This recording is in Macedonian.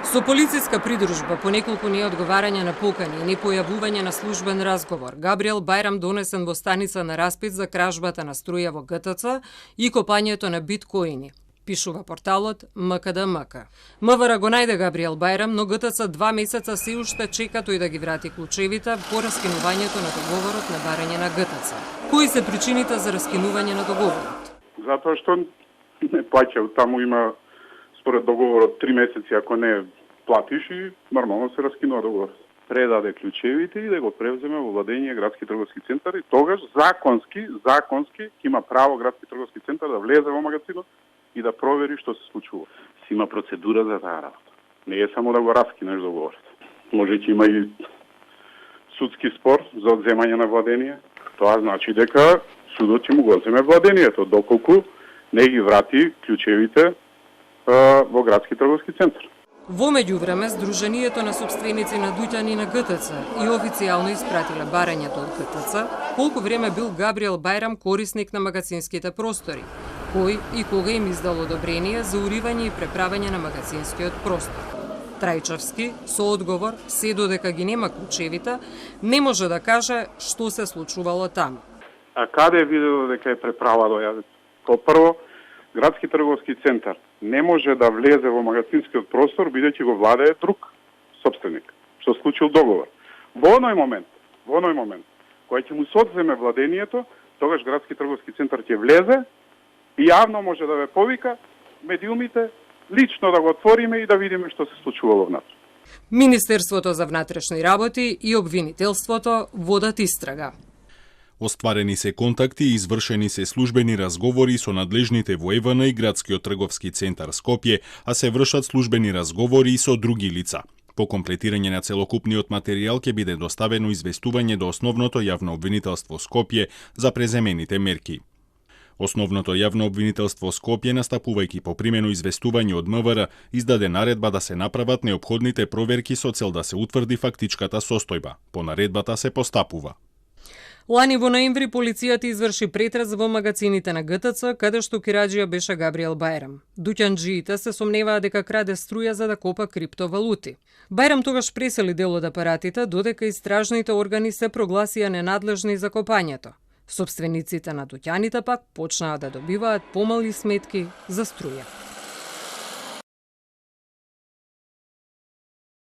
Со полициска придружба по неколку неодговарања на покани и непојавување на службен разговор, Габриел Бајрам донесен во станица на распит за кражбата на струја во ГТЦ и копањето на биткоини, пишува порталот МКДМК. МВР го најде Габриел Бајрам, но ГТЦ 2 месеца се уште чека тој да ги врати клучевите по раскинувањето на договорот на барање на ГТЦ. Кои се причините за раскинување на договорот? Затоа што не плаќа, таму има според договорот 3 месеци ако не платиш и нормално се раскинува договорот. Предаде клучевите и да го превземе во владење градски трговски центар и тогаш законски ќе има право градски трговски центар да влезе во магазинот и да провери што се случува. Си има процедура за таа работа. Не е само да го раскинеш договорот. Може ќе има и судски спор за одземање на владење. Тоа значи дека судот ќе му го земе владењето доколку не ги врати клучевите во градски трговски центар. Во меѓувреме, Сдруженијето на сопственици на дуќани на ГТЦ и официјално испратиле барањето од ГТЦ колку време бил Габриел Бајрам корисник на магазинските простори, кој и кога им издал одобрение за уривање и преправање на магазинскиот простор. Трајчевски, со одговор, се додека ги нема клучевите, не може да каже што се случувало таму. А каде е видено дека е преправа дојаде? Прво, градски трговски центар не може да влезе во магазинскиот простор бидејќи го владее друг собственик, што склучил договор. Во оној момент, кога ќе му се одземе владењето, тогаш градски трговски центар ќе влезе и јавно може да ве повика медиумите лично да го отвориме и да видиме што се случувало внатре. Министерството за внатрешни работи и обвинителството водат истрага. Остварени се контакти и извршени се службени разговори со надлежните во ЕВН и Градскиот трговски центар Скопје, а се вршат службени разговори и со други лица. По комплетирање на целокупниот материјал ќе биде доставено известување до Основното јавно обвинителство Скопје за преземените мерки. Основното јавно обвинителство Скопје, настапувајќи по примено известување од МВР, издаде наредба да се направат неопходните проверки со цел да се утврди фактичката состојба. По наредбата се постапува. Лани во ноември полицијата изврши претрез во магазините на ГТЦ, каде што кираџија беше Габриел Бајрам. Дуќанџиите се сомневаа дека краде струја за да копа криптовалути. Бајрам тогаш пресели дел од апаратите, додека истражните органи се прогласија ненадлежни за копањето. Собствениците на дуќаните пак почнаа да добиваат помали сметки за струја.